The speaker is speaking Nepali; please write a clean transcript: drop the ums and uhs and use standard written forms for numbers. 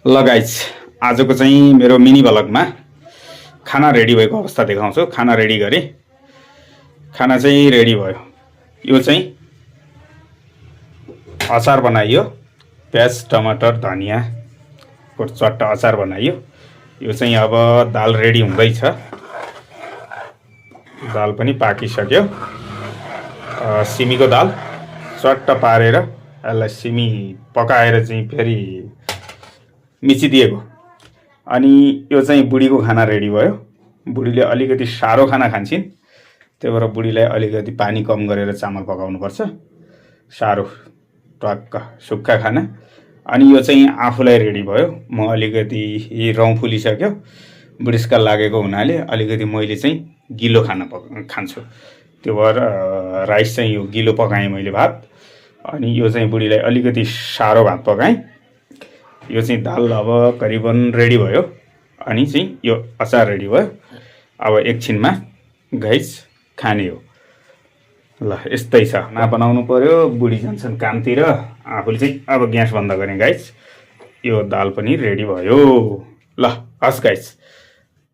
ल गाइज आजको चाहिँ मेरो मिनी भ्लगमा खाना रेडी भएको अवस्था देखाउँछु। खाना रेडी गरेँ, खाना चाहिँ रेडी भयो। यो चाहिँ अचार बनाइयो, प्याज टमाटर धनियाँको चट्टा अचार बनाइयो। यो चाहिँ अब दाल रेडी हुँदैछ, दाल पनि पाकिसक्यो। सिमीको दाल चट्ट पारेर यसलाई सिमी पकाएर चाहिँ फेरि मिचिदिएको। अनि यो चाहिँ बुढीको खाना रेडी भयो। बुढीले अलिकति साह्रो खाना खान्छन्, त्यही भएर बुढीलाई अलिकति पानी कम गरेर चामल पकाउनुपर्छ, साह्रो टक्क सुक्खा खाना। अनि यो चाहिँ आफूलाई रेडी भयो। म अलिकति रौँ फुलिसक्यो, बुढिसकाल लागेको हुनाले अलिकति मैले चाहिँ गिलो खाना खान्छु, त्यो भएर राइस चाहिँ यो गिलो पकाएँ मैले भात। अनि यो चाहिँ बुढीलाई अलिकति साह्रो भात पकाएँ। यो चाहिँ दाल अब करिबन रेडी भयो। अनि चाहिँ यो अचार रेडी भयो। अब एकछिनमा गाइस खाने हो। ल यस्तै छ, खाना बनाउनु पर्यो, बुढी जान्छन् कामतिर, आफूले चाहिँ अब ग्यास बन्द गरेँ गाइस। यो दाल पनि रेडी भयो। ल हस् गाइस।